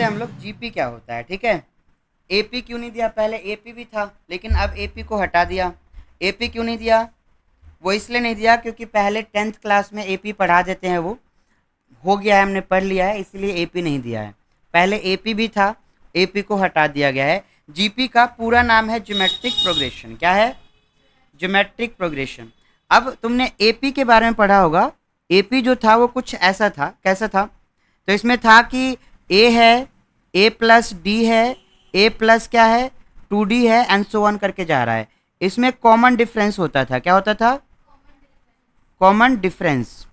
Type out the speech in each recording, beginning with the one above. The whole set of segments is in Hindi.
हैं हम लोग जीपी क्या होता है। ठीक है, एपी क्यों नहीं दिया, पहले एपी भी था लेकिन अब एपी को हटा दिया। एपी क्यों नहीं दिया, वो इसलिए नहीं दिया क्योंकि पहले 10th क्लास में एपी पढ़ा देते हैं, वो हो गया है, हमने पढ़ लिया है, इसलिए एपी नहीं दिया है। पहले एपी भी था, एपी को हटा दिया गया है। जीपी का पूरा नाम है ज्योमेट्रिक प्रोग्रेशन। क्या है, ज्योमेट्रिक प्रोग्रेशन। अब तुमने एपी के बारे में पढ़ा होगा। एपी जो था वो कुछ ऐसा था, कैसा था, तो इसमें था कि ए है, ए प्लस डी है, ए प्लस क्या है 2D है, एंड सो ऑन करके जा रहा है। इसमें कॉमन डिफरेंस होता था, क्या होता था, कॉमन डिफरेंस।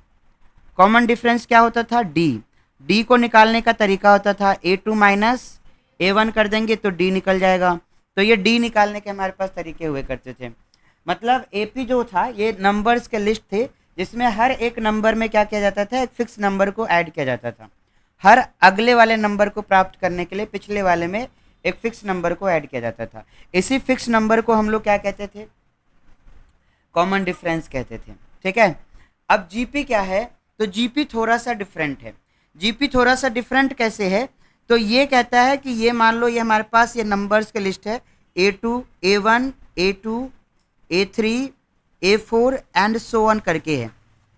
कॉमन डिफरेंस क्या होता था, डी। डी को निकालने का तरीका होता था A2 माइनस A1 कर देंगे तो डी निकल जाएगा। तो ये डी निकालने के हमारे पास तरीके हुए करते थे। मतलब एपी जो था ये नंबर्स के लिस्ट थे जिसमें हर एक नंबर में क्या किया जाता था, एक फिक्स नंबर को ऐड किया जाता था। हर अगले वाले नंबर को प्राप्त करने के लिए पिछले वाले में एक फिक्स नंबर को ऐड किया जाता था। इसी फिक्स नंबर को हम लोग क्या कहते थे, कॉमन डिफरेंस कहते थे। ठीक है, अब जीपी क्या है, तो जीपी थोड़ा सा डिफरेंट है। जीपी थोड़ा सा डिफरेंट कैसे है, तो ये कहता है कि ये मान लो ये हमारे पास ये नंबर्स की लिस्ट है A2 A1 A2 A3 A4 and so on करके है।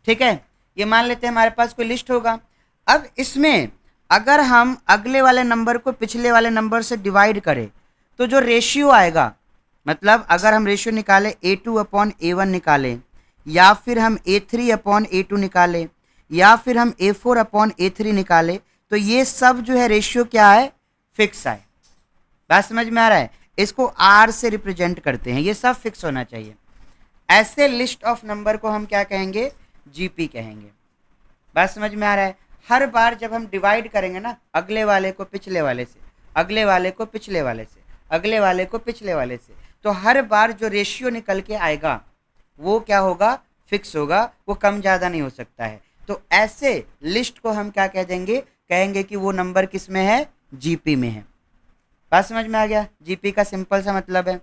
ठीक है, ये मान लेते हैं हमारे पास कोई लिस्ट होगा। अब इसमें अगर हम अगले वाले नंबर को पिछले वाले नंबर से डिवाइड करें तो जो रेशियो आएगा, मतलब अगर हम रेशियो निकालें A2 अपॉन A1 निकालें, या फिर हम A3 अपॉन A2 निकालें, या फिर हम A4 अपॉन A3 निकालें, तो ये सब जो है रेशियो क्या है, फिक्स है। बात समझ में आ रहा है, इसको आर से रिप्रेजेंट करते हैं, ये सब फिक्स होना चाहिए। ऐसे लिस्ट ऑफ नंबर को हम क्या कहेंगे, जीपी कहेंगे। बात समझ में आ रहा है, हर बार जब हम डिवाइड करेंगे ना अगले वाले को पिछले वाले से, अगले वाले को पिछले वाले से, अगले वाले को पिछले वाले से, तो हर बार जो रेशियो निकल के आएगा वो क्या होगा, फिक्स होगा, वो कम ज़्यादा नहीं हो सकता है। तो ऐसे लिस्ट को हम क्या कह देंगे, कहेंगे कि वो नंबर किस में है, जीपी में है। बात समझ में आ गया, जीपी का सिंपल सा मतलब है।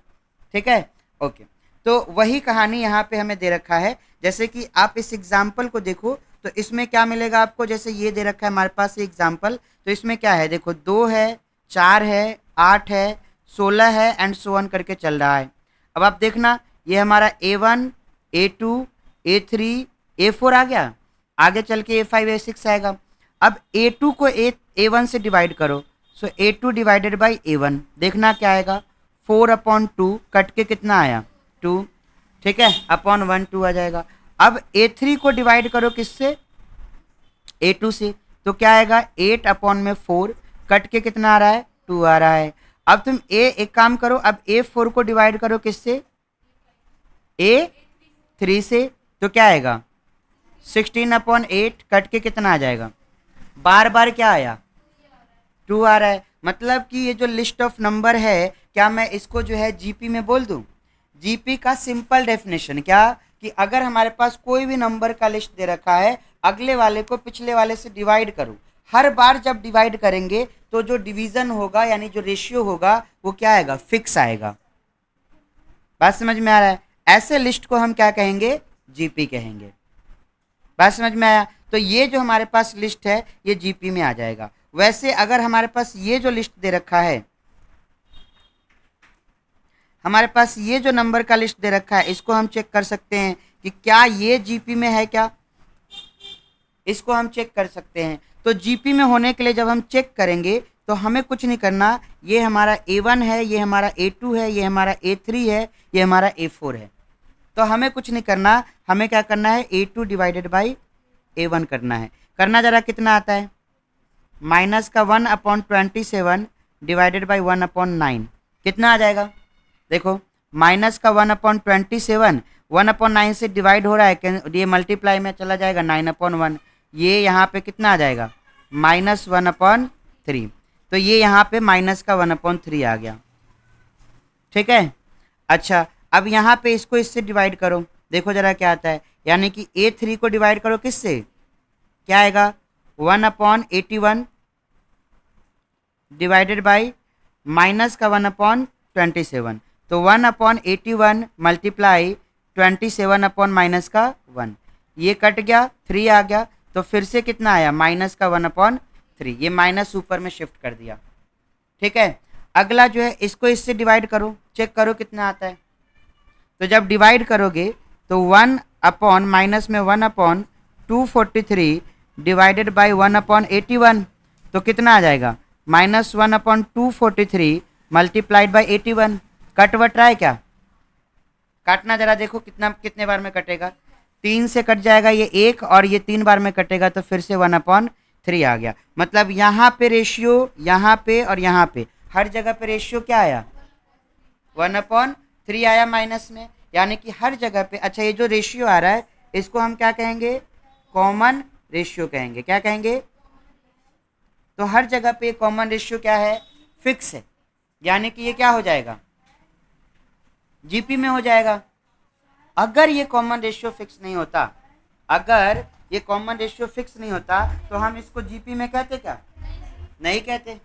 ठीक है, ओके। तो वही कहानी यहाँ पे हमें दे रखा है। जैसे कि आप इस एग्जाम्पल को देखो तो इसमें क्या मिलेगा आपको, जैसे ये दे रखा है हमारे पास एग्जाम्पल, तो इसमें क्या है, देखो 2 है, 4 है, 8 है, 16 है एंड सो ऑन करके चल रहा है। अब आप देखना ये हमारा A1 A2 A3 A4 आ गया, आगे चल के A5 A6 आएगा। अब A2 को A1 से डिवाइड करो, सो A2 डिवाइडेड बाई A1, देखना क्या आएगा, 4/2 कट के कितना आया, 2। ठीक है, अपॉन 1 2 आ जाएगा। अब A3 को डिवाइड करो किससे, A2 से, तो क्या आएगा, 8/4 कट के कितना आ रहा है, 2 आ रहा है। अब तुम एक काम करो, अब A4 को डिवाइड करो किससे, A3 से, तो क्या आएगा, 16/8 कट के कितना आ जाएगा, बार बार क्या आया, 2 आ रहा है। मतलब कि ये जो लिस्ट ऑफ नंबर है, क्या मैं इसको जो है जीपी में बोल दूं। जीपी का सिंपल डेफिनेशन क्या, कि अगर हमारे पास कोई भी नंबर का लिस्ट दे रखा है, अगले वाले को पिछले वाले से डिवाइड करो। हर बार जब डिवाइड करेंगे तो जो डिवीजन होगा यानी जो रेशियो होगा वो क्या आएगा, फिक्स आएगा। बात समझ में आ रहा है, ऐसे लिस्ट को हम क्या कहेंगे, जीपी कहेंगे। बात समझ में आया, तो ये जो हमारे पास लिस्ट है ये जीपी में आ जाएगा। वैसे अगर हमारे पास ये जो लिस्ट दे रखा है, हमारे पास ये जो नंबर का लिस्ट दे रखा है, इसको हम चेक कर सकते हैं कि क्या ये जीपी में है क्या, इसको हम चेक कर सकते हैं। तो जीपी में होने के लिए जब हम चेक करेंगे तो हमें कुछ नहीं करना, ये हमारा A1 है, ये हमारा A2 है, ये हमारा A3 है, ये हमारा A4 है, तो हमें कुछ नहीं करना, हमें क्या करना है, A2 डिवाइडेड बाई A1 करना है। करना जरा कितना आता है, माइनस का 1/27 डिवाइडेड बाई 1/9 कितना आ जाएगा, देखो माइनस का 1/27 1/9 से डिवाइड हो रहा है, ये मल्टीप्लाई में चला जाएगा 9/1, ये यहाँ पे कितना आ जाएगा, -1/3, तो ये यहाँ पे माइनस का 1/3 आ गया। ठीक है, अच्छा अब यहाँ पे इसको इससे डिवाइड करो, देखो जरा क्या आता है, यानी कि A3 को डिवाइड करो किससे, क्या आएगा, 1/81 डिवाइडेड बाई माइनस का 1/27, तो 1/81 मल्टीप्लाई 27 का 1, ये कट गया, 3 आ गया, तो फिर से कितना आया, -1/3 3, ये माइनस ऊपर में शिफ्ट कर दिया, ठीक है। अगला जो है इसको इससे डिवाइड करो, चेक करो कितना आता है। तो जब डिवाइड करोगे तो 1 अपॉन माइनस में 1 अपॉन 243 डिवाइडेड बाई 1 अपॉन 81, तो कितना आ जाएगा -1 upon 243 multiplied by 81। Cut what रहा है क्या? काटना जरा देखो कितने बार में कटेगा। 3 से कट जाएगा ये 1, और ये 3 बार में कटेगा तो फिर से 1 अपॉन 3 आ गया। मतलब यहाँ पे रेशियो, यहाँ पे और यहाँ पे हर जगह पे रेशियो क्या आया? 1 अपॉन 3 आया माइनस में, यानी कि हर जगह पे। अच्छा, ये जो रेशियो आ रहा है इसको हम क्या कहेंगे? कॉमन रेशियो कहेंगे। क्या कहेंगे? तो हर जगह पे कॉमन रेशियो क्या है? फिक्स है, यानी कि ये क्या हो जाएगा? जीपी में हो जाएगा। अगर ये कॉमन रेशियो फिक्स नहीं होता, अगर ये कॉमन रेशियो फिक्स नहीं होता तो हम इसको जीपी में कहते क्या? नहीं कहते।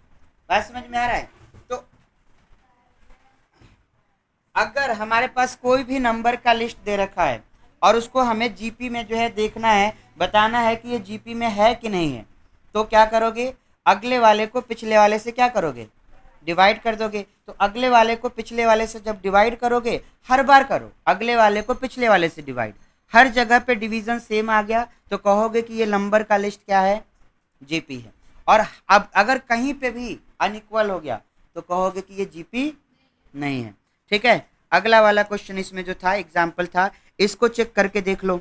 बात समझ में आ रहा है? तो अगर हमारे पास कोई भी नंबर का लिस्ट दे रखा है और उसको हमें जीपी में जो है देखना है, बताना है कि ये जीपी में है कि नहीं है, तो क्या करोगे? अगले वाले को पिछले वाले से क्या करोगे? डिवाइड कर दोगे। तो अगले वाले को पिछले वाले से जब डिवाइड करोगे, हर बार करो, अगले वाले को पिछले वाले से डिवाइड, हर जगह पे डिवीजन सेम आ गया तो कहोगे कि ये नंबर का लिस्ट क्या है? जीपी है। और अब अगर कहीं पे भी अनइक्वल हो गया तो कहोगे कि ये जीपी नहीं है, ठीक है। अगला वाला क्वेश्चन इसमें जो था, एग्जाम्पल था, इसको चेक करके देख लो,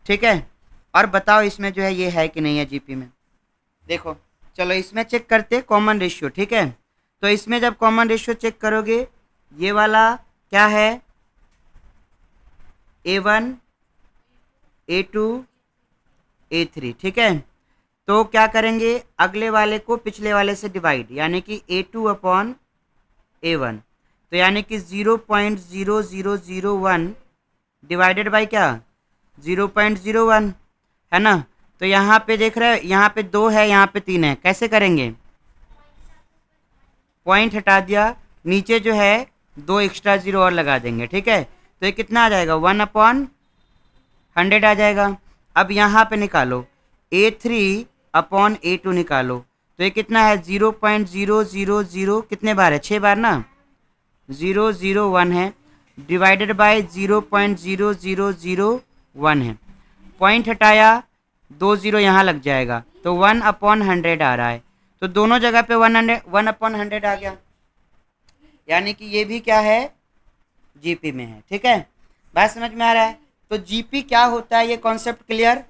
ठीक है, और बताओ इसमें जो है ये है कि नहीं है जीपी में। देखो, चलो इसमें चेक करते कॉमन रेशियो, ठीक है। तो इसमें जब कॉमन रेशियो चेक करोगे, ये वाला क्या है? A1 A2 A3, ठीक है। तो क्या करेंगे? अगले वाले को पिछले वाले से डिवाइड, यानी कि A2 अपॉन A1, तो यानी कि 0.0001 डिवाइडेड बाई क्या? 0.01, है ना। तो यहाँ पे देख रहे हो, यहाँ पे 2 है, यहाँ पे 3 है, कैसे करेंगे? पॉइंट हटा दिया, नीचे जो है 2 एक्स्ट्रा 0 और लगा देंगे, ठीक है। तो ये कितना आ जाएगा? 1 अपॉन 100 आ जाएगा। अब यहाँ पे निकालो A3 अपॉन A2 निकालो, तो ये कितना है? 0.000, कितने बार है? 6 बार ना, 001 है, डिवाइडेड बाय 0.0001 है। पॉइंट हटाया, 2 0 यहाँ लग जाएगा, तो 1 अपॉन 100 आ रहा है। तो दोनों जगह पे 1 अपॉन 100 आ गया, यानी कि ये भी क्या है? जीपी में है, ठीक है। बात समझ में आ रहा है? तो जीपी क्या होता है, ये concept clear?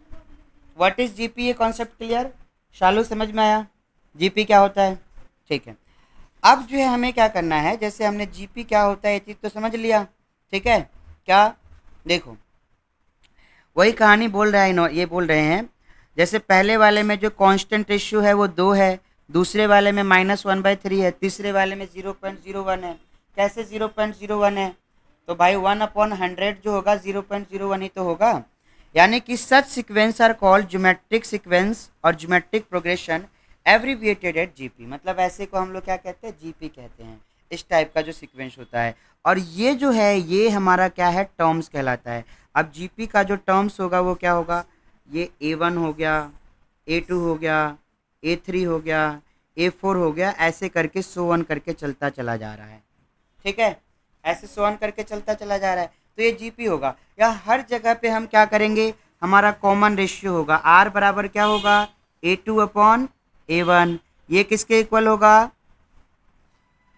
What is GP, ये कॉन्सेप्ट क्लियर? शालू समझ में आया जीपी क्या होता है? ठीक है। अब जो है हमें क्या करना है, जैसे हमने जीपी क्या होता है ये चीज़ तो समझ लिया, ठीक है। क्या? देखो, वही कहानी बोल रहा है, ये बोल रहे हैं जैसे पहले वाले में जो कांस्टेंट रेशियो है वो 2 है, दूसरे वाले में -1/3 है, तीसरे वाले में 0.01 है। कैसे 0.01 है? तो भाई 1 अपॉन 100 जो होगा 0.01 ही तो होगा। यानी कि such sequence are called geometric sequence और geometric progression abbreviated at GP. मतलब ऐसे को हम लोग क्या कहते हैं? जीपी कहते हैं, इस टाइप का जो सीक्वेंस होता है। और ये जो है ये हमारा क्या है? टर्म्स कहलाता है। अब जीपी का जो टर्म्स होगा वो क्या होगा? ये A1 हो गया, A2 हो गया, A3 हो गया, A4 हो गया, ऐसे करके सो ऑन करके चलता चला जा रहा है, ठीक है। ऐसे सो ऑन करके चलता चला जा रहा है, तो ये जीपी होगा। या हर जगह पे हम क्या करेंगे? हमारा कॉमन रेशियो होगा, आर बराबर क्या होगा? A2 upon A1। ये किसके इक्वल होगा?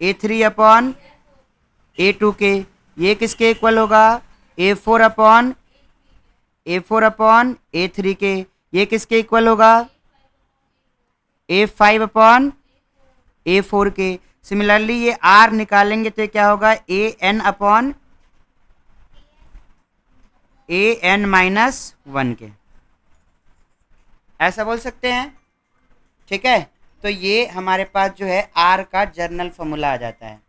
A3 अपॉन A2 के। ये किसके इक्वल होगा? A4 अपॉन A3 के। ये किसके इक्वल होगा? A5 अपॉन A4 के। सिमिलरली ये R निकालेंगे तो क्या होगा? AN अपॉन AN-1 के, ऐसा बोल सकते हैं, ठीक है। तो ये हमारे पास जो है R का जर्नल फॉर्मूला आ जाता है।